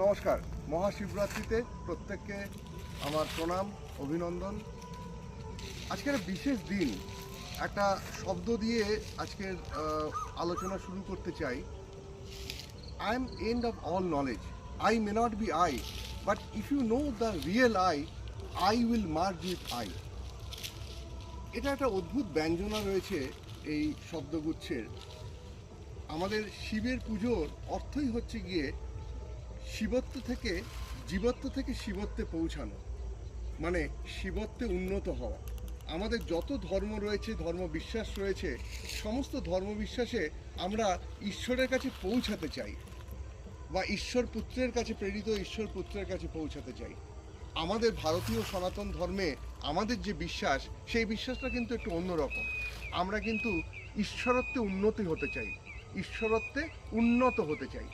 নমস্কার। মহাশিবরাত্রিতে প্রত্যেককে আমার প্রণাম, অভিনন্দন। আজকের বিশেষ দিন, একটা শব্দ দিয়ে আজকের আলোচনা শুরু করতে চাই। I am end of all knowledge. I may not be I, but if you know the real I will merge with I. এটা একটা অদ্ভুত ব্যঞ্জনা রয়েছে এই শব্দগুচ্ছের। আমাদের শিবের পুজোর অর্থই হচ্ছে গিয়ে শিবত্ব থেকে শিবত্বে পৌঁছানো, মানে শিবত্বে উন্নত হওয়া। আমাদের যত ধর্ম রয়েছে, ধর্ম বিশ্বাস রয়েছে, সমস্ত ধর্মবিশ্বাসে আমরা ঈশ্বরের কাছে পৌঁছাতে চাই, বা ঈশ্বর পুত্রের কাছে, প্রেরিত ঈশ্বর পুত্রের কাছে পৌঁছাতে চাই। আমাদের ভারতীয় সনাতন ধর্মে আমাদের যে বিশ্বাস, সেই বিশ্বাসটা কিন্তু একটু অন্যরকম। আমরা কিন্তু ঈশ্বরত্বে উন্নতি হতে চাই, ঈশ্বরত্বে উন্নত হতে চাই।